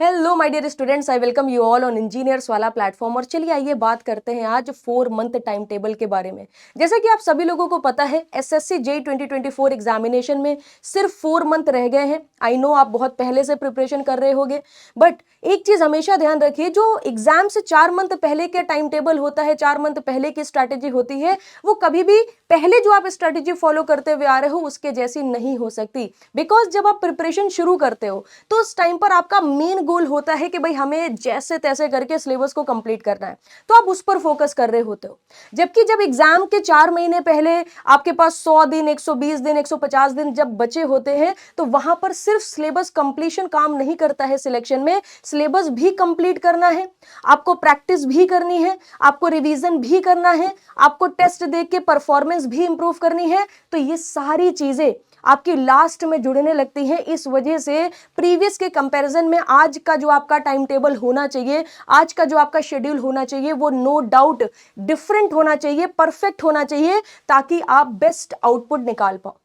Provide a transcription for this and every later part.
Hello my dear students, I welcome you all on engineers वाला platform. और चलिए आइए बात करते हैं आज 4 मंथ टाइम टेबल के बारे में। जैसा कि आप सभी लोगों को पता है, एसएससी जेईई 2024 एग्जामिनेशन में सिर्फ 4 मंथ रह गए हैं। आई नो आप बहुत पहले से प्रिपरेशन कर रहे होंगे, बट एक चीज हमेशा ध्यान रखिए, जो एग्जाम से 4 मंथ पहले के टाइम टेबल होता है, 4 मंथ पहले की स्ट्रैटेजी होती है, वो कभी भी पहले जो आप स्ट्रैटेजी फॉलो करते हुए आ रहे हो उसके जैसी नहीं हो सकती। बिकॉज जब आप प्रिपरेशन शुरू करते हो तो उस टाइम पर आपका मेन गोल होता है कि भाई हमें जैसे तैसे करके सिलेबस को कंप्लीट करना है, तो आप उस पर फोकस कर रहे होते हो। जबकि जब एग्जाम के 4 महीने पहले आपके पास 100 दिन, 120 दिन, 150 दिन जब बचे होते हैं, तो वहां पर सिर्फ सिलेबस कंप्लीशन काम नहीं करता है। सिलेक्शन में सिलेबस भी कंप्लीट करना है, आपको प्रैक्टिस भी करनी है, आपको रिवीजन भी करना है, आपको टेस्ट देख के परफॉर्मेंस भी इंप्रूव करनी है। तो ये सारी चीजें आपकी लास्ट में जुड़ने लगती हैं। इस वजह से प्रीवियस के कंपैरिजन में आज का जो आपका टाइम टेबल होना चाहिए, आज का जो आपका शेड्यूल होना चाहिए, वो नो डाउट डिफरेंट होना चाहिए, परफेक्ट होना चाहिए, ताकि आप बेस्ट आउटपुट निकाल पाओ।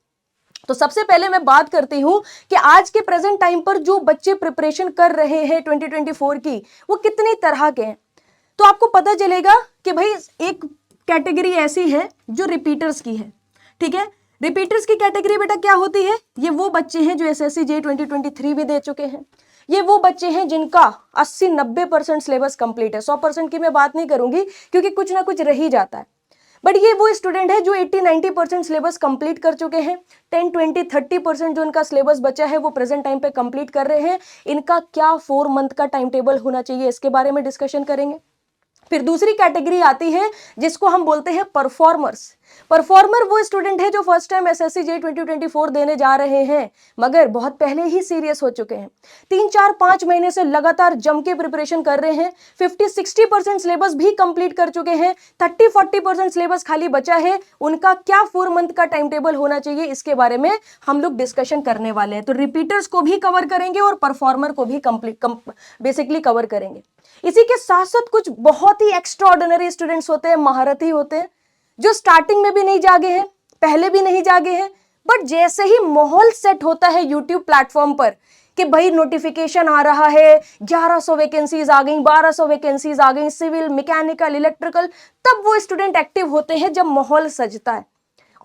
तो सबसे पहले मैं बात करती हूं कि आज के प्रेजेंट टाइम पर जो बच्चे प्रिपरेशन कर रहे हैं 2024 की, वो कितनी तरह के हैं। तो आपको पता चलेगा कि भाई एक कैटेगरी ऐसी है जो रिपीटर्स की है। ठीक है, रिपीटर्स की कैटेगरी बेटा क्या होती है? ये वो बच्चे हैं जो एसएससी जेईई 2023 भी दे चुके हैं। ये वो बच्चे हैं जिनका 80-90% सिलेबस कंप्लीट है। 100% की मैं बात नहीं करूंगी क्योंकि कुछ ना कुछ रह ही जाता है, बट ये वो स्टूडेंट है जो 80-90% सिलेबस कंप्लीट कर चुके हैं। 10-20-30% जो इनका सिलेबस बचा है वो प्रेजेंट टाइम पे कंप्लीट कर रहे हैं। इनका क्या 4 मंथ का टाइम टेबल होना चाहिए, इसके बारे में डिस्कशन करेंगे। फिर दूसरी कैटेगरी आती है जिसको हम बोलते हैं परफॉर्मर्स। परफॉर्मर वो स्टूडेंट है जो फर्स्ट टाइम एसएससी जेईई 2024 देने जा रहे हैं, मगर बहुत पहले ही सीरियस हो चुके हैं। 3-4-5 महीने से लगातार जम के प्रिपरेशन कर रहे हैं। 50-60% सिलेबस भी कंप्लीट कर चुके हैं। 30-40% सिलेबस खाली बचा है। उनका क्या 4 मंथ का टाइम टेबल होना चाहिए, इसके बारे में हम लोग डिस्कशन करने वाले हैं। तो रिपीटर्स को भी कवर करेंगे और परफॉर्मर को भी बेसिकली कवर करेंगे। इसी के साथ साथ कुछ बहुत ही एक्स्ट्राऑर्डिनरी स्टूडेंट्स होते हैं, महारथी होते हैं, जो स्टार्टिंग में भी नहीं जागे हैं, पहले भी नहीं जागे हैं, बट जैसे ही माहौल सेट होता है यूट्यूब प्लेटफॉर्म पर कि भाई नोटिफिकेशन आ रहा है, 1100 वैकेंसीज आ गई, 1200 वैकेंसीज आ गई, सिविल, मैकेनिकल, इलेक्ट्रिकल, तब वो स्टूडेंट एक्टिव होते हैं जब माहौल सजता है।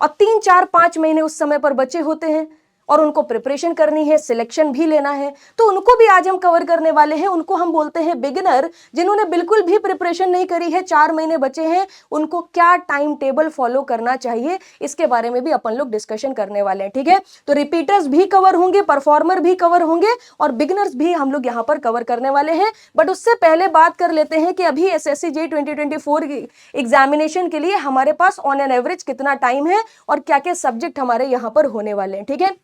और 3-4-5 महीने उस समय पर बचे होते हैं और उनको प्रिपरेशन करनी है, सिलेक्शन भी लेना है। तो उनको भी आज हम कवर करने वाले हैं। उनको हम बोलते हैं बिगिनर, जिन्होंने बिल्कुल भी प्रिपरेशन नहीं करी है, 4 महीने बचे हैं, उनको क्या टाइम टेबल फॉलो करना चाहिए, इसके बारे में भी अपन लोग डिस्कशन करने वाले हैं। ठीक है, तो रिपीटर्स भी कवर होंगे, परफॉर्मर भी कवर होंगे और बिगिनर्स भी हम लोग यहाँ पर कवर करने वाले हैं। बट उससे पहले बात कर लेते हैं कि अभी एसएससी जेईई 2024 एग्जामिनेशन के लिए हमारे पास ऑन एन एवरेज कितना टाइम है और क्या क्या सब्जेक्ट हमारे यहाँ पर होने वाले हैं। ठीक है,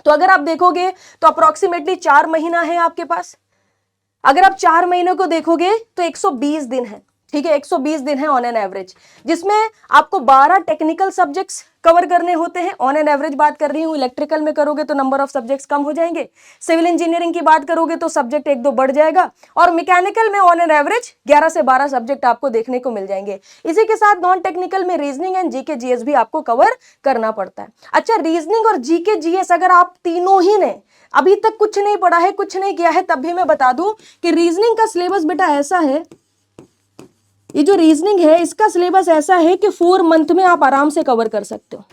तो अगर आप देखोगे तो अप्रोक्सीमेटली 4 महीना है आपके पास। अगर आप 4 महीनों को देखोगे तो 120 दिन है। ठीक है, 120 दिन है ऑन एन एवरेज, जिसमें आपको 12 टेक्निकल सब्जेक्ट्स कवर करने होते हैं। ऑन एन एवरेज बात कर रही हूं। इलेक्ट्रिकल में करोगे तो नंबर ऑफ सब्जेक्ट्स कम हो जाएंगे, सिविल इंजीनियरिंग की बात करोगे तो सब्जेक्ट 1-2 बढ़ जाएगा, और मैकेनिकल में ऑन एन एवरेज 11 से 12 सब्जेक्ट आपको देखने को मिल जाएंगे। इसी के साथ नॉन टेक्निकल में रीजनिंग एंड जीके जीएस भी आपको कवर करना पड़ता है। अच्छा, रीजनिंग और जीके जीएस अगर आप तीनों ही ने अभी तक कुछ नहीं पढ़ा है, कुछ नहीं किया है, तब भी मैं बता दूं कि रीजनिंग का सिलेबस बेटा ऐसा है, ये जो रीजनिंग है इसका सिलेबस ऐसा है कि 4 मंथ में आप आराम से कवर कर सकते हो।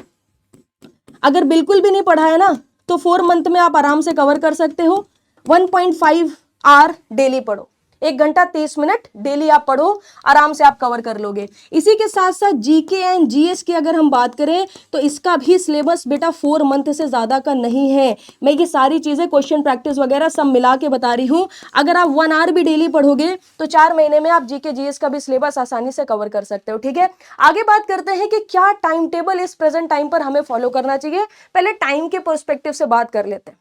अगर बिल्कुल भी नहीं पढ़ा है ना, तो 4 मंथ में आप आराम से कवर कर सकते हो। 1.5 आवर डेली पढ़ो, 1 घंटा 30 मिनट डेली आप पढ़ो, आराम से आप कवर कर लोगे। इसी के साथ साथ जीके एंड जीएस की अगर हम बात करें तो इसका भी सिलेबस बेटा 4 मंथ से ज्यादा का नहीं है। मैं ये सारी चीजें, क्वेश्चन प्रैक्टिस वगैरह सब मिला के बता रही हूं। अगर आप 1 आवर भी डेली पढ़ोगे तो 4 महीने में आप जीके जीएस का भी सिलेबस आसानी से कवर कर सकते हो। ठीक है, आगे बात करते हैं कि क्या टाइम टेबल इस प्रेजेंट टाइम पर हमें फॉलो करना चाहिए। पहले टाइम के पर्सपेक्टिव से बात कर लेते हैं।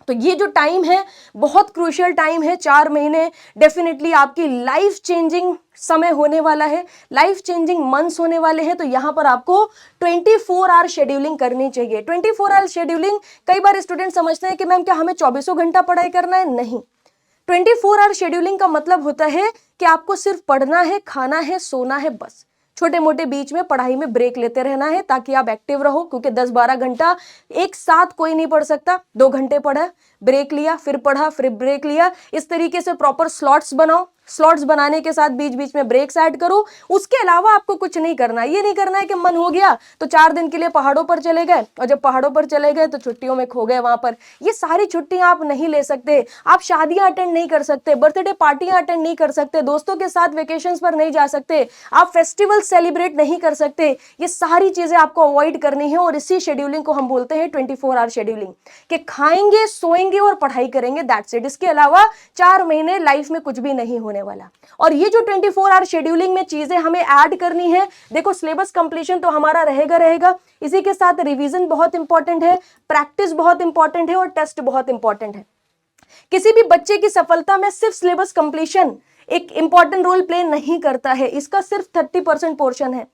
तो ये जो टाइम है बहुत क्रूशियल टाइम है। 4 महीने डेफिनेटली आपकी लाइफ चेंजिंग समय होने वाला है, लाइफ चेंजिंग मंथ्स होने वाले हैं। तो यहाँ पर आपको 24 आवर शेड्यूलिंग करनी चाहिए। 24 आवर शेड्यूलिंग, कई बार स्टूडेंट समझते हैं कि मैम क्या हमें 24 घंटा पढ़ाई करना है? नहीं, 24 आवर शेड्यूलिंग का मतलब होता है कि आपको सिर्फ पढ़ना है, खाना है, सोना है, बस छोटे मोटे बीच में पढ़ाई में ब्रेक लेते रहना है ताकि आप एक्टिव रहो, क्योंकि 10-12 घंटा एक साथ कोई नहीं पढ़ सकता। 2 घंटे पढ़ा, ब्रेक लिया, फिर पढ़ा, फिर ब्रेक लिया। इस तरीके से प्रॉपर स्लॉट्स बनाओ। स्लॉट्स बनाने के साथ बीच बीच में ब्रेक्स ऐड करो। उसके अलावा आपको कुछ नहीं करना है। ये नहीं करना है कि मन हो गया तो 4 दिन के लिए पहाड़ों पर चले गए, और जब पहाड़ों पर चले गए तो छुट्टियों में खो गए वहां पर। ये सारी छुट्टियां आप नहीं ले सकते। आप शादियां अटेंड नहीं कर सकते, बर्थडे पार्टियां अटेंड नहीं कर सकते, दोस्तों के साथ वेकेशंस पर नहीं जा सकते, आप फेस्टिवल सेलिब्रेट नहीं कर सकते। ये सारी चीजें आपको अवॉइड करनी है, और इसी शेड्यूलिंग को हम बोलते हैं 24 आवर शेड्यूलिंग, कि खाएंगे, सोएंगे और पढ़ाई करेंगे, दैट्स इट। इसके अलावा 4 महीने लाइफ में कुछ भी नहीं होने वाला। और ये जो 24 आवर शेड्यूलिंग में चीजें हमें ऐड करनी है, देखो सिलेबस कंप्लीशन तो हमारा रहेगा, इसी के साथ रिवीजन बहुत इंपॉर्टेंट है, प्रैक्टिस बहुत इंपॉर्टेंट है, और टेस्ट बहुत इंपॉर्टेंट है। किसी भी बच्चे की सफलता में सिर्फ सिलेबस कंप्लीशन एक इंपॉर्टेंट रोल प्ले नहीं करता है। इसका सिर्फ 30% पोर्शन है।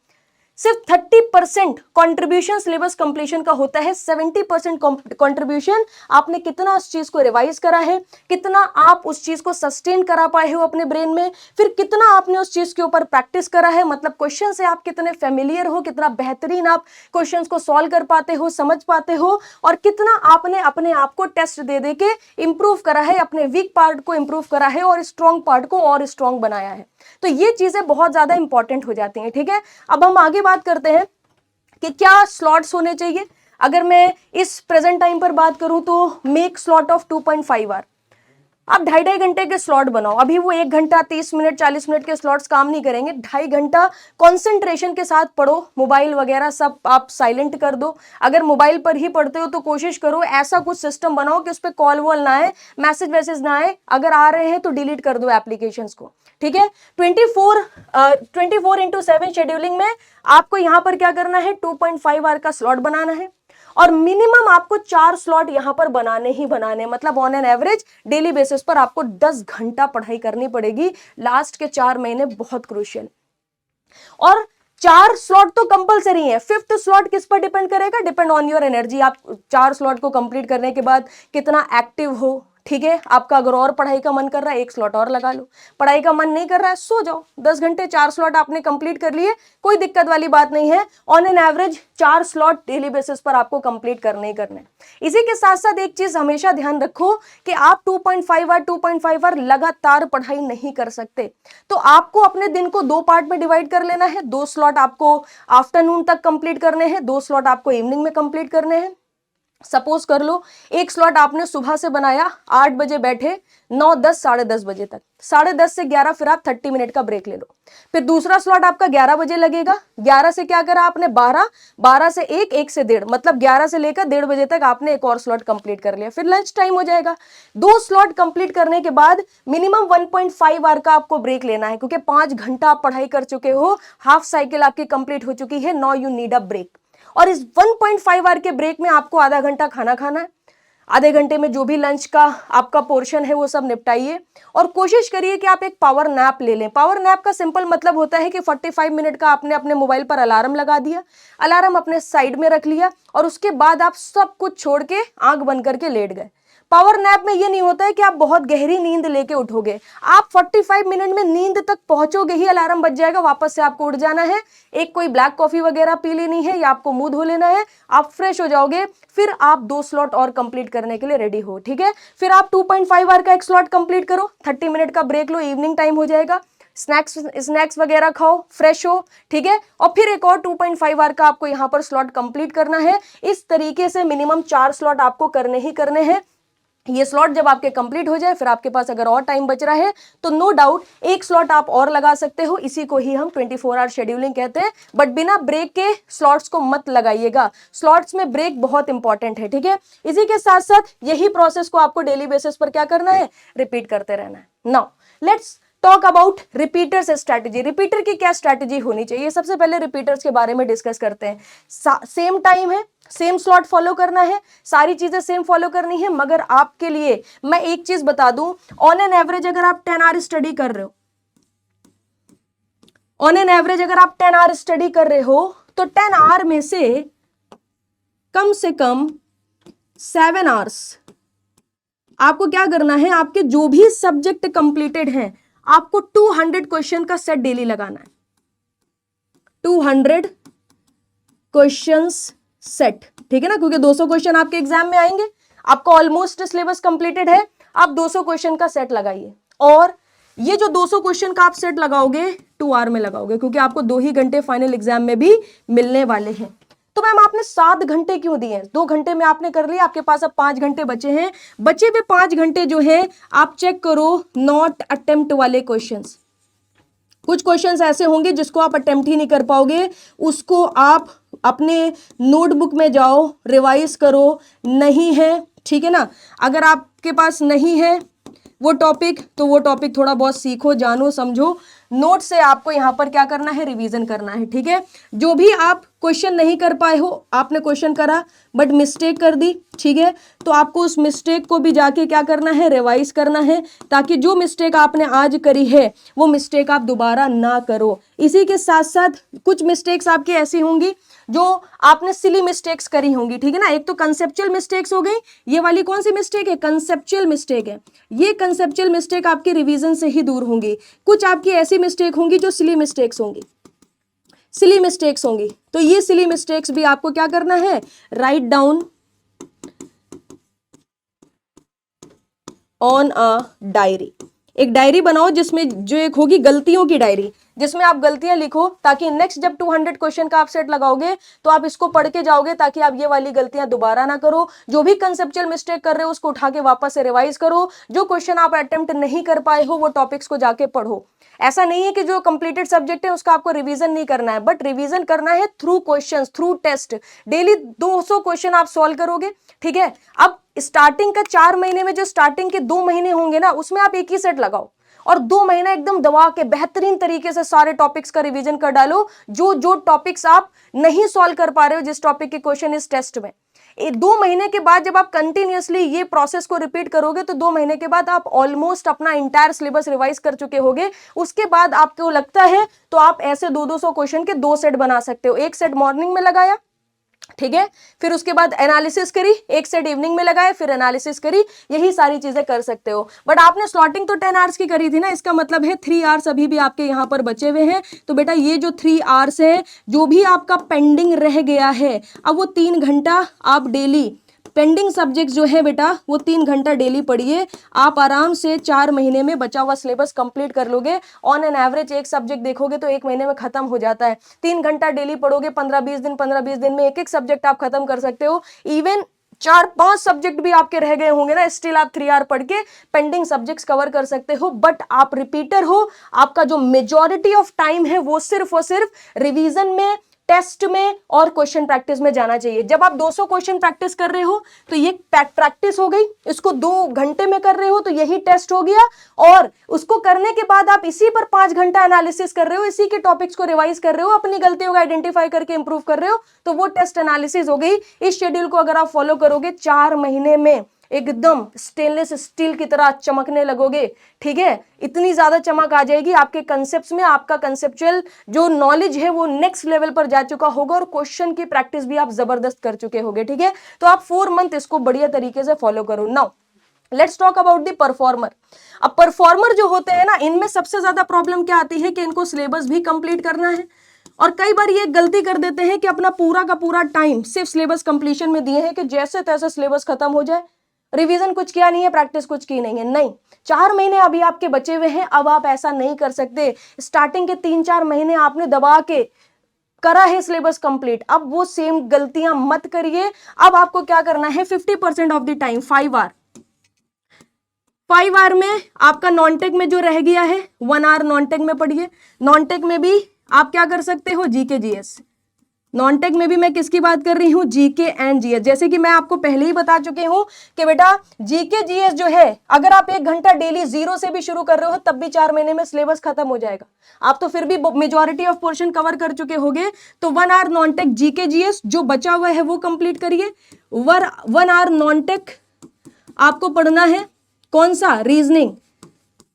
सिर्फ 30% कंट्रीब्यूशन सिलेबस कंप्लीशन का होता है। 70% कंट्रीब्यूशन आपने कितना उस चीज को रिवाइज करा है, कितना आप उस चीज को सस्टेन करा पाए हो अपने ब्रेन में, फिर कितना आपने उस चीज के ऊपर प्रैक्टिस करा है, मतलब क्वेश्चन से आप कितने फेमिलियर हो, कितना बेहतरीन आप क्वेश्चंस को सॉल्व कर पाते हो, समझ पाते हो, और कितना आपने अपने आप को टेस्ट दे दे के इंप्रूव करा है, अपने वीक पार्ट को इंप्रूव करा है और स्ट्रॉन्ग पार्ट को और स्ट्रॉन्ग बनाया है। तो ये चीजें बहुत ज्यादा इंपॉर्टेंट हो जाती हैं। ठीक है, अब हम आगे बात करते हैं कि क्या स्लॉट्स होने चाहिए। अगर मैं इस प्रेजेंट टाइम पर बात करूं तो मेक स्लॉट ऑफ 2.5 आवर। आप 2.5 घंटे के स्लॉट बनाओ। अभी वो 1 घंटा 30 मिनट 40 मिनट के स्लॉट्स काम नहीं करेंगे। 2.5 घंटा कॉन्सेंट्रेशन के साथ पढ़ो। मोबाइल वगैरह सब आप साइलेंट कर दो। अगर मोबाइल पर ही पढ़ते हो तो कोशिश करो ऐसा कुछ सिस्टम बनाओ कि उस पर कॉल वॉल ना आए, मैसेज वैसेज ना आए। अगर आ रहे हैं तो डिलीट कर दो एप्लीकेशंस को। ठीक है, 24/7 शेड्यूलिंग में आपको यहां पर क्या करना है, 2.5 आवर का स्लॉट बनाना है, और मिनिमम आपको 4 स्लॉट यहां पर बनाने ही बनाने, मतलब on an average daily basis पर आपको 10 घंटा पढ़ाई करनी पड़ेगी। लास्ट के 4 महीने बहुत क्रूशियल। और 4 स्लॉट तो कंपलसरी है। 5th स्लॉट किस पर डिपेंड करेगा, डिपेंड ऑन योर एनर्जी। आप 4 स्लॉट को कंप्लीट करने के बाद कितना एक्टिव हो। ठीक है, आपका अगर और पढ़ाई का मन कर रहा है 1 स्लॉट और लगा लो, पढ़ाई का मन नहीं कर रहा है सो जाओ। 10 घंटे 4 स्लॉट आपने कंप्लीट कर लिए, कोई दिक्कत वाली बात नहीं है। On an average 4 slot daily basis पर आपको कंप्लीट करने ही करने। इसी के साथ साथ एक चीज हमेशा ध्यान रखो कि आप 2.5 आवर लगातार पढ़ाई नहीं कर सकते। तो आपको अपने दिन को 2 पार्ट में डिवाइड कर लेना है। 2 स्लॉट आपको आफ्टरनून तक कंप्लीट करने हैं, 2 स्लॉट आपको इवनिंग में कंप्लीट करने हैं। सपोज कर लो 1 स्लॉट आपने सुबह से बनाया, 8 बजे बैठे, 9, 10, 10:30 बजे तक, 10:30 से 11 फिर आप 30 मिनट का ब्रेक ले लो। फिर दूसरा स्लॉट आपका 11 बजे लगेगा। 11 से क्या करा आपने, 12, 12 से 1, 1 से 1:30, मतलब 11 से लेकर 1:30 बजे तक आपने एक और स्लॉट कंप्लीट कर लिया। फिर लंच टाइम हो जाएगा। 2 स्लॉट कंप्लीट करने के बाद मिनिमम 1.5 आवर का आपको ब्रेक लेना है, क्योंकि 5 घंटा आप पढ़ाई कर चुके हो, हाफ साइकिल आपकी कंप्लीट हो चुकी है। Now you need a break. और इस 1.5 आवर के ब्रेक में आपको आधा घंटा खाना खाना है। आधे घंटे में जो भी लंच का आपका पोर्शन है वो सब निपटाइए, और कोशिश करिए कि आप एक पावर नैप ले लें। पावर नैप का सिंपल मतलब होता है कि 45 मिनट का आपने अपने मोबाइल पर अलार्म लगा दिया, अलार्म अपने साइड में रख लिया, और उसके बाद आप सब कुछ छोड़ के आंख बंद करके लेट गए। पावर नैप में ये नहीं होता है कि आप बहुत गहरी नींद लेके उठोगे। आप 45 मिनट में नींद तक पहुंचोगे ही, अलार्म बज जाएगा, वापस से आपको उठ जाना है, एक कोई ब्लैक कॉफी वगैरह पी लेनी है या आपको मुंह धो लेना है, आप फ्रेश हो जाओगे, फिर आप 2 स्लॉट और कंप्लीट करने के लिए रेडी हो। ठीक है, फिर आप 2.5 आवर का एक स्लॉट कंप्लीट करो, 30 मिनट का ब्रेक लो, इवनिंग टाइम हो जाएगा, स्नैक्स वगैरह खाओ, फ्रेश हो। ठीक है, और फिर एक और 2.5 आवर का आपको यहां पर स्लॉट कंप्लीट करना है। इस तरीके से मिनिमम 4 स्लॉट आपको करने ही करने हैं। ये स्लॉट जब आपके कंप्लीट हो जाए, फिर आपके पास अगर और टाइम बच रहा है तो नो डाउट एक स्लॉट आप और लगा सकते हो। इसी को ही हम 24 आवर शेड्यूलिंग कहते हैं। बट बिना ब्रेक के स्लॉट्स को मत लगाइएगा, स्लॉट्स में ब्रेक बहुत इंपॉर्टेंट है। ठीक है, इसी के साथ साथ यही प्रोसेस को आपको डेली बेसिस पर क्या करना है, रिपीट करते रहना है। Now let's talk about repeaters strategy. Repeater की क्या स्ट्रैटेजी होनी चाहिए, सबसे पहले रिपीटर्स के बारे में डिस्कस करते हैं। सेम टाइम है, सेम स्लॉट फॉलो करना है, सारी चीजें सेम फॉलो करनी है, मगर आपके लिए मैं एक चीज बता दूं, ऑन एन एवरेज अगर आप 10 आवर स्टडी कर रहे हो, ऑन एन एवरेज अगर आप 10 आवर स्टडी कर रहे हो तो 10 आवर में से कम 7 आवर्स आपको क्या करना है, आपके जो भी सब्जेक्ट कंप्लीटेड हैं आपको 200 क्वेश्चन का सेट डेली लगाना है। 200 क्वेश्चंस सेट, ठीक है ना, क्योंकि 200 क्वेश्चन आपके एग्जाम में आएंगे, आपका ऑलमोस्ट सिलेबस कंप्लीटेड है, आप 200 क्वेश्चन का सेट लगाइए। और ये जो 200 क्वेश्चन का आप सेट लगाओगे 2 आवर में लगाओगे, क्योंकि आपको 2 ही घंटे फाइनल एग्जाम में भी मिलने वाले हैं। तो मैम आपने 7 घंटे क्यों दिए हैं? 2 घंटे में आपने कर लिया, आपके पास अब 5 घंटे बचे हैं। बचे हुए 5 घंटे जो है आप चेक करो नॉट अटेम्प्ट वाले क्वेश्चंस। कुछ क्वेश्चंस ऐसे होंगे जिसको आप अटेम्प्ट ही नहीं कर पाओगे, उसको आप अपने नोटबुक में जाओ, रिवाइज करो। नहीं है, ठीक है ना, अगर आपके पास नहीं है वो टॉपिक, तो वो टॉपिक थोड़ा बहुत सीखो, जानो, समझो। नोट से आपको यहां पर क्या करना है, रिवीजन करना है, ठीक है। जो भी आप क्वेश्चन नहीं कर पाए हो, आपने क्वेश्चन करा बट मिस्टेक कर दी, ठीक है, तो आपको उस मिस्टेक को भी जाके क्या करना है, रिवाइज करना है, ताकि जो मिस्टेक आपने आज करी है वो मिस्टेक आप दोबारा ना करो। इसी के साथ साथ कुछ मिस्टेक्स आपकी ऐसी होंगी जो आपने सिली मिस्टेक्स करी होंगी, ठीक है ना। एक तो कंसेप्चुअल मिस्टेक्स हो गई, ये वाली कौन सी मिस्टेक है, कंसेप्चुअल मिस्टेक है। ये कंसेप्चुअल मिस्टेक आपके रिवीजन से ही दूर होंगी। कुछ आपकी ऐसी मिस्टेक होंगी जो सिली मिस्टेक्स होंगी, सिली मिस्टेक्स होंगी, तो ये सिली मिस्टेक्स भी आपको क्या करना है, write down on a diary. एक डायरी बनाओ जिसमें जो एक होगी गलतियों की डायरी, जिसमें आप गलतियां लिखो, ताकि नेक्स्ट जब 200 क्वेश्चन का आप सेट लगाओगे तो आप इसको पढ़ के जाओगे, ताकि आप ये वाली गलतियां दोबारा ना करो। जो भी कंसेप्चुअल मिस्टेक कर रहे हो उसको उठा के वापस से रिवाइज करो। जो क्वेश्चन आप अटेम्प्ट नहीं कर पाए हो वो टॉपिक्स को जाके पढ़ो। ऐसा नहीं है कि जो कंप्लीटेड सब्जेक्ट है उसका आपको रिवीजन नहीं करना है, बट रिवीजन करना है through questions, through test. Daily 200 question आप सॉल्व करोगे, ठीक है। अब स्टार्टिंग का 4 महीने में जो स्टार्टिंग के 2 महीने होंगे ना, उसमें आप एक ही सेट लगाओ और 2 महीना एकदम दबा के बेहतरीन तरीके से सारे टॉपिक्स का रिवीजन कर डालो। जो जो टॉपिक्स आप नहीं सॉल्व कर पा रहे हो, जिस टॉपिक के क्वेश्चन इस टेस्ट में, 2 महीने के बाद जब आप कंटिन्यूअसली ये प्रोसेस को रिपीट करोगे तो 2 महीने के बाद आप ऑलमोस्ट अपना इंटायर सिलेबस रिवाइज कर चुके होगे। उसके बाद आपको लगता है तो आप ऐसे 200 क्वेश्चन के 2 सेट बना सकते हो। एक सेट मॉर्निंग में लगाया, ठीक है, फिर उसके बाद एनालिसिस करी, एक सेट इवनिंग में लगाए, फिर एनालिसिस करी, यही सारी चीजें कर सकते हो। बट आपने स्लॉटिंग तो 10 आवर्स की करी थी ना, इसका मतलब है 3 आवर्स अभी भी आपके यहां पर बचे हुए हैं। तो बेटा ये जो 3 आवर्स है, जो भी आपका पेंडिंग रह गया है, अब वो 3 घंटा आप डेली पेंडिंग सब्जेक्ट जो है बेटा वो 3 घंटा डेली पढ़िए। आप आराम से 4 महीने में बचा हुआ सिलेबस कंप्लीट कर लोगे। ऑन एन एवरेज एक सब्जेक्ट देखोगे तो 1 महीने में खत्म हो जाता है। 3 घंटा डेली पढ़ोगे, 15-20 दिन में एक सब्जेक्ट आप खत्म कर सकते हो। इवन 4-5 सब्जेक्ट भी आपके रह गए होंगे ना, स्टिल आप 3 आवर पढ़ के पेंडिंग सब्जेक्ट्स कवर कर सकते हो। बट आप रिपीटर हो, आपका जो मेजॉरिटी ऑफ टाइम है वो सिर्फ और सिर्फ रिवीजन में, टेस्ट में और क्वेश्चन प्रैक्टिस में जाना चाहिए। जब आप 200 क्वेश्चन प्रैक्टिस कर रहे हो तो ये प्रैक्टिस हो गई, इसको 2 घंटे में कर रहे हो तो यही टेस्ट हो गया, और उसको करने के बाद आप इसी पर 5 घंटा एनालिसिस कर रहे हो, इसी के टॉपिक्स को रिवाइज कर रहे हो, अपनी गलतियों को आइडेंटिफाई करके इंप्रूव कर रहे हो, तो वो टेस्ट एनालिसिस हो गई। इस शेड्यूल को अगर आप फॉलो करोगे 4 महीने में एकदम स्टेनलेस स्टील की तरह चमकने लगोगे, ठीक है। इतनी ज्यादा चमक आ जाएगी आपके कंसेप्ट्स में, आपका कंसेप्चुअल जो नॉलेज है वो नेक्स्ट लेवल पर जा चुका होगा, और क्वेश्चन की प्रैक्टिस भी आप जबरदस्त कर चुके होगे, ठीक है। तो आप 4 मंथ इसको बढ़िया तरीके से फॉलो करो। Now let's talk about the performer. अब परफॉर्मर जो होते हैं ना, इनमें सबसे ज्यादा प्रॉब्लम क्या आती है कि इनको सिलेबस भी कंप्लीट करना है, और कई बार ये गलती कर देते हैं कि अपना पूरा का पूरा टाइम सिर्फ सिलेबस कंप्लीशन में दिए हैं कि जैसे तैसे सिलेबस खत्म हो जाए, रिवीजन कुछ किया नहीं है, प्रैक्टिस कुछ की नहीं है। नहीं, 4 महीने अभी आपके बचे हुए हैं, अब आप ऐसा नहीं कर सकते। स्टार्टिंग के 3-4 महीने आपने दबा के करा है सिलेबस कंप्लीट, अब वो सेम गलतियां मत करिए। अब आपको क्या करना है, 50% ऑफ द टाइम 5 आवर में आपका नॉन टेक में जो रह गया है 1 आवर नॉन टेक में पढ़िए। नॉन टेक में भी आप क्या कर सकते हो, जीके जीएस। नॉन टेक में भी मैं किसकी बात कर रही हूं, जीके एंड जीएस। जैसे कि मैं आपको पहले ही बता चुकी हूं कि बेटा जीके जीएस जो है, अगर आप 1 घंटा डेली 0 से भी शुरू कर रहे हो तब भी 4 महीने में सिलेबस खत्म हो जाएगा। आप तो फिर भी मेजॉरिटी ऑफ पोर्शन कवर कर चुके होगे। तो 1 hour non tech GK GS जो बचा हुआ है वो कंप्लीट करिए। 1 आवर नॉन टेक आपको पढ़ना है कौन सा, रीजनिंग।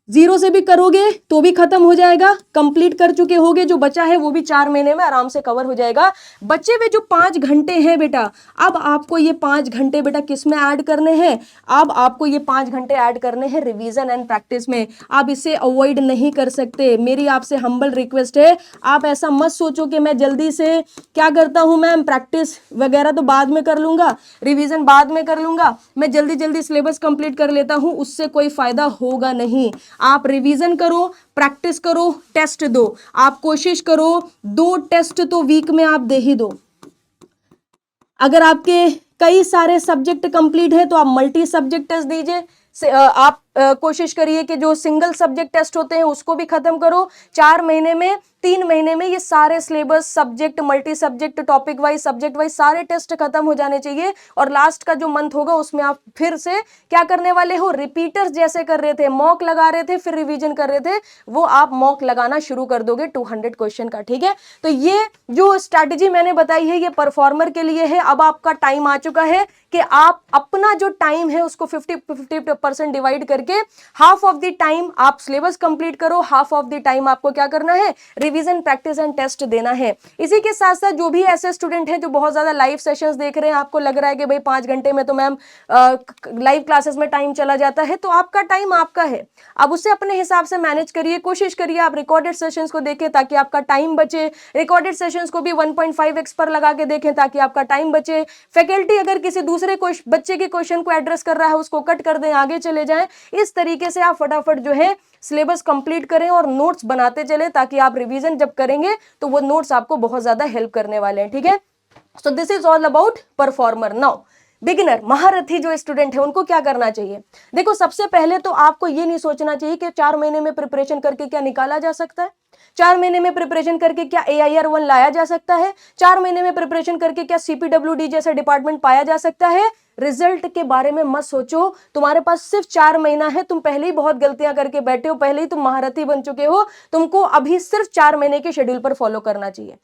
जीरो से भी करोगे तो भी खत्म हो जाएगा, कंप्लीट कर चुके होगे, जो बचा है वो भी 4 महीने में आराम से कवर हो जाएगा। बचे हुए जो 5 घंटे हैं बेटा, अब आपको ये 5 घंटे बेटा किस में ऐड करने हैं? अब आपको ये 5 घंटे ऐड करने हैं रिवीजन एंड प्रैक्टिस में। आप इसे अवॉइड नहीं कर सकते। मेरी आपसे हम्बल रिक्वेस्ट है, आप ऐसा मत सोचो कि मैं जल्दी से क्या करता हूं मैम, प्रैक्टिस वगैरह तो बाद में कर लूंगा, रिवीजन बाद में कर लूंगा, मैं जल्दी जल्दी सिलेबस कंप्लीट कर लेता हूं, उससे कोई फायदा होगा नहीं। आप रिवीजन करो, प्रैक्टिस करो, टेस्ट दो। आप कोशिश करो 2 टेस्ट तो वीक में आप दे ही दो। अगर आपके कई सारे सब्जेक्ट कंप्लीट है तो आप मल्टी सब्जेक्ट टेस्ट दीजिए। आप कोशिश करिए कि जो सिंगल सब्जेक्ट टेस्ट होते हैं उसको भी खत्म करो। 4 महीने में, 3 महीने में ये सारे syllabus, subject, multi subject, topic wise, subject wise सारे टेस्ट खत्म हो जाने चाहिए। और लास्ट का जो मंथ होगा उसमें आप फिर से क्या करने वाले हो, रिपीटर्स जैसे कर रहे थे, मॉक लगा रहे थे फिर रिवीजन कर रहे थे, वो आप मॉक लगाना शुरू कर दोगे 200 क्वेश्चन का। ठीक है, तो ये जो स्ट्रैटेजी मैंने बताई है ये परफॉर्मर के लिए है। अब आपका टाइम आ चुका है कि आप अपना जो टाइम है उसको 50% डिवाइड करके हाफ ऑफ द टाइम आप सिलेबस कंप्लीट करो, हाफ ऑफ द टाइम आपको क्या करना है, रिवीजन, प्रैक्टिस एंड टेस्ट देना है। इसी के साथ साथ जो भी ऐसे स्टूडेंट हैं जो बहुत ज्यादा लाइव सेशंस देख रहे हैं, आपको लग रहा है कि भाई 5 घंटे में तो मैम लाइव क्लासेस में टाइम चला जाता है, तो आपका टाइम आपका है, आप उसे अपने हिसाब से मैनेज करिए। कोशिश करिए आप रिकॉर्डेड सेशंस को देखें ताकि आपका टाइम बचे, रिकॉर्डेड सेशंस को भी 1.5x पर लगा के देखें ताकि आपका टाइम बचे। फैकल्टी अगर किसी दूसरे बच्चे के क्वेश्चन को एड्रेस कर रहा है उसको कट कर दें, आगे चले जाएं। इस तरीके से आप फटाफट जो है सिलेबस कंप्लीट करें और नोट्स बनाते चलें ताकि आप रिवीजन जब करेंगे तो वो नोट्स आपको बहुत ज्यादा हेल्प करने वाले हैं। ठीक है, so this is all about performer. Now beginner, महारथी जो स्टूडेंट है उनको क्या करना चाहिए? देखो, सबसे पहले तो आपको ये नहीं सोचना चाहिए कि 4 महीने में प्रिपरेशन करके क्या निकाला जा सकता है, 4 महीने में प्रिपरेशन करके क्या AIR-1 लाया जा सकता है, 4 महीने में प्रिपरेशन करके क्या CPWD जैसा डिपार्टमेंट पाया जा सकता है। रिजल्ट के बारे में मत सोचो, तुम्हारे पास सिर्फ 4 महीना है, तुम पहले ही बहुत गलतियां करके बैठे हो, पहले ही तुम महारथी बन चुके हो, तुमको अभी सिर्फ 4 महीने के शेड्यूल पर फॉलो करना चाहिए।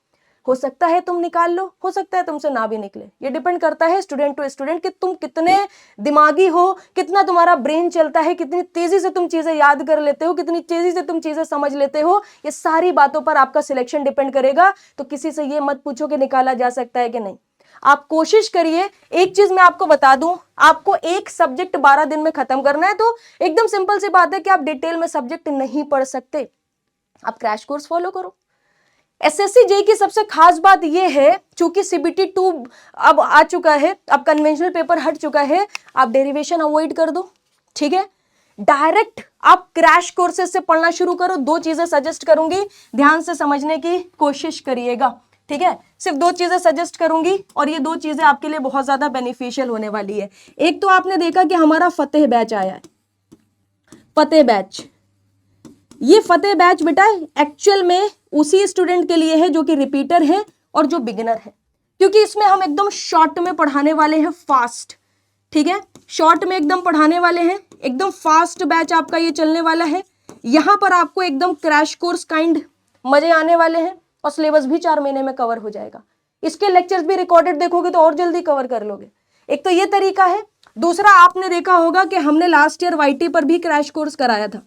हो सकता है तुम निकाल लो, हो सकता है तुमसे ना भी निकले, ये डिपेंड करता है स्टूडेंट टू स्टूडेंट कि तुम कितने दिमागी हो, कितना तुम्हारा ब्रेन चलता है, कितनी तेजी से तुम चीजें याद कर लेते हो, कितनी तेजी से तुम चीजें समझ लेते हो। ये सारी बातों पर आपका सिलेक्शन डिपेंड करेगा। तो किसी से ये मत पूछो कि निकाला जा सकता है कि नहीं, आप कोशिश करिए। एक चीज मैं आपको बता दूं, आपको एक सब्जेक्ट 12 दिन में खत्म करना है तो एकदम सिंपल सी बात है कि आप डिटेल में सब्जेक्ट नहीं पढ़ सकते, आप क्रैश कोर्स फॉलो करो। SSC जेईई की सबसे खास बात यह है, चूंकि CBT 2 अब आ चुका है, अब कन्वेंशनल पेपर हट चुका है, आप डेरिवेशन अवॉइड कर दो। ठीक है, डायरेक्ट आप क्रैश कोर्सेज से पढ़ना शुरू करो। 2 चीजें सजेस्ट करूंगी, ध्यान से समझने की कोशिश करिएगा। ठीक है, सिर्फ 2 चीजें सजेस्ट करूंगी और ये 2 चीजें आपके लिए बहुत ज्यादा बेनिफिशियल होने वाली है। एक तो आपने देखा कि हमारा फतेह बैच आया है, फतेह बैच, ये फतेह बैच बेटा एक्चुअल में उसी स्टूडेंट के लिए है जो कि रिपीटर है और जो बिगिनर है, क्योंकि इसमें हम एकदम शॉर्ट में पढ़ाने वाले हैं, फास्ट। ठीक है, शॉर्ट में एकदम पढ़ाने वाले हैं, एकदम फास्ट बैच आपका ये चलने वाला है। यहां पर आपको एकदम क्रैश कोर्स काइंड मजे आने वाले हैं और सिलेबस भी 4 महीने में कवर हो जाएगा। इसके लेक्चर्स भी रिकॉर्डेड देखोगे तो और जल्दी कवर कर लोगे। एक तो ये तरीका है। दूसरा, आपने देखा होगा कि हमने लास्ट ईयर YT पर भी क्रैश कोर्स कराया था,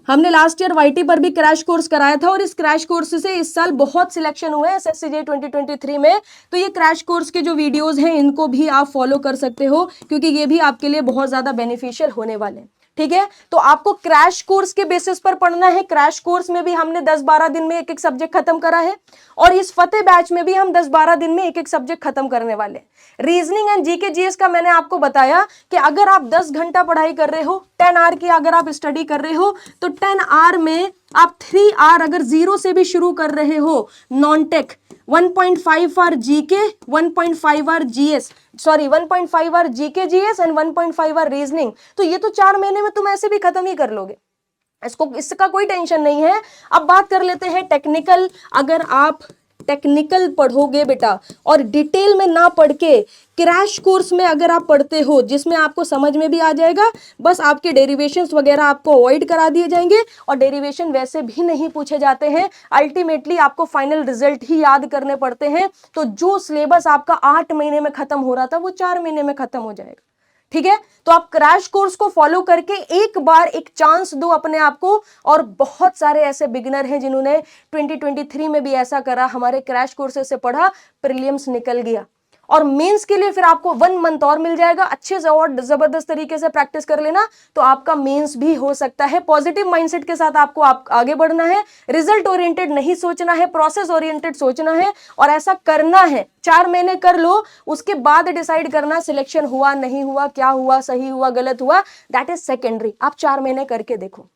हमने लास्ट ईयर YT पर भी क्रैश कोर्स कराया था और इस क्रैश कोर्स से इस साल बहुत सिलेक्शन हुए हैं SSC जेईई 2023 में। तो ये क्रैश कोर्स के जो वीडियोस हैं इनको भी आप फॉलो कर सकते हो, क्योंकि ये भी आपके लिए बहुत ज्यादा बेनिफिशियल होने वाले हैं। ठीक है, तो आपको क्रैश कोर्स के बेसिस पर पढ़ना है। क्रैश कोर्स में भी हमने 10-12 दिन में एक सब्जेक्ट खत्म करा है और इस फतेह बैच में भी हम 10-12 दिन में एक सब्जेक्ट खत्म करने वाले हैं। रीजनिंग एंड जीके जीएस का मैंने आपको बताया कि अगर आप 10 घंटा पढ़ाई कर रहे हो, 10 आवर की अगर आप स्टडी कर रहे हो, तो 10 आवर में आप 3 आवर अगर 0 से भी शुरू कर रहे हो, non tech 1.5 hour GK, 1.5 hour GS, sorry 1.5 hour GK GS and 1.5 hour reasoning, तो ये तो 4 महीने में तुम ऐसे भी खत्म ही कर लोगे, इसका कोई टेंशन नहीं है। अब बात कर लेते हैं टेक्निकल। अगर आप टेक्निकल पढ़ोगे बेटा और डिटेल में ना पढ़ के क्रैश कोर्स में अगर आप पढ़ते हो, जिसमें आपको समझ में भी आ जाएगा, बस आपके डेरिवेशंस वगैरह आपको अवॉइड करा दिए जाएंगे और डेरिवेशन वैसे भी नहीं पूछे जाते हैं। अल्टीमेटली आपको फाइनल रिजल्ट ही याद करने पड़ते हैं। तो जो सिलेबस आपका 8 महीने में खत्म हो रहा था वो 4 महीने में खत्म हो जाएगा। ठीक है, तो आप क्रैश कोर्स को फॉलो करके एक बार एक चांस दो अपने आप को। और बहुत सारे ऐसे बिगिनर हैं जिन्होंने 2023 में भी ऐसा करा, हमारे क्रैश कोर्सेज से पढ़ा, प्रीलिम्स निकल गया, और मेंस के लिए फिर आपको 1 मंथ और मिल जाएगा, अच्छे से और जबरदस्त तरीके से प्रैक्टिस कर लेना तो आपका मेंस भी हो सकता है। पॉजिटिव माइंडसेट के साथ आपको आगे बढ़ना है, रिजल्ट ओरिएंटेड नहीं सोचना है, प्रोसेस ओरिएंटेड सोचना है, और ऐसा करना है। 4 महीने कर लो, उसके बाद डिसाइड करना सिलेक्शन हुआ नहीं हुआ, क्या हुआ, सही हुआ गलत हुआ, दैट इज सेकेंडरी। आप 4 महीने करके देखो।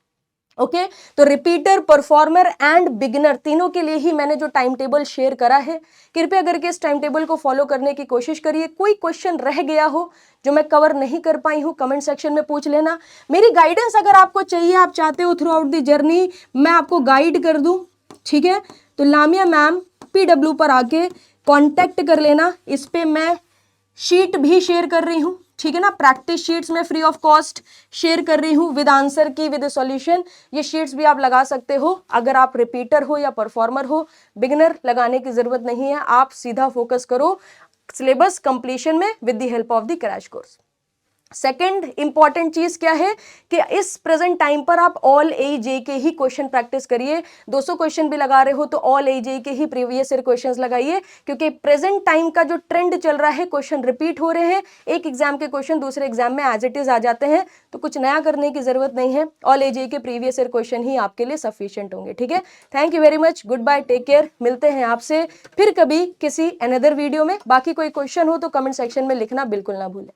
ओके तो रिपीटर, परफॉर्मर एंड बिगिनर तीनों के लिए ही मैंने जो टाइम टेबल शेयर करा है, कृपया करके इस टाइम टेबल को फॉलो करने की कोशिश करिए। कोई क्वेश्चन रह गया हो जो मैं कवर नहीं कर पाई हूं, कमेंट सेक्शन में पूछ लेना। मेरी गाइडेंस अगर आपको चाहिए, आप चाहते हो थ्रू आउट द जर्नी मैं आपको गाइड कर दूं, ठीक है, तो लामिया मैम PW पर आके कॉन्टेक्ट कर लेना। इस पे मैं शीट भी शेयर कर रही हूं, ठीक है ना, प्रैक्टिस शीट्स में फ्री ऑफ कॉस्ट शेयर कर रही हूं, विद आंसर की, विद सॉल्यूशन। ये शीट्स भी आप लगा सकते हो। अगर आप रिपीटर हो या परफॉर्मर हो, बिगिनर लगाने की जरूरत नहीं है, आप सीधा फोकस करो सिलेबस कंप्लीशन में with the help of the crash course. Second important चीज क्या है कि इस प्रेजेंट टाइम पर आप ऑल AJ के ही क्वेश्चन प्रैक्टिस करिए। 200 क्वेश्चन भी लगा रहे हो तो ऑल AJ के ही प्रीवियस ईयर क्वेश्चंस लगाइए, क्योंकि प्रेजेंट टाइम का जो ट्रेंड चल रहा है, क्वेश्चन रिपीट हो रहे हैं, एक एग्जाम के क्वेश्चन दूसरे एग्जाम में एज इट इज आ जाते हैं, तो कुछ नया करने की जरूरत नहीं है। ऑल AJ के प्रीवियस ईयर क्वेश्चन ही आपके लिए सफिशियंट होंगे, ठीक है। Thank you very much, good bye, take care. मिलते हैं आपसे फिर कभी किसी अनदर वीडियो में। बाकी कोई क्वेश्चन हो तो कमेंट सेक्शन में लिखना बिल्कुल ना भूलें।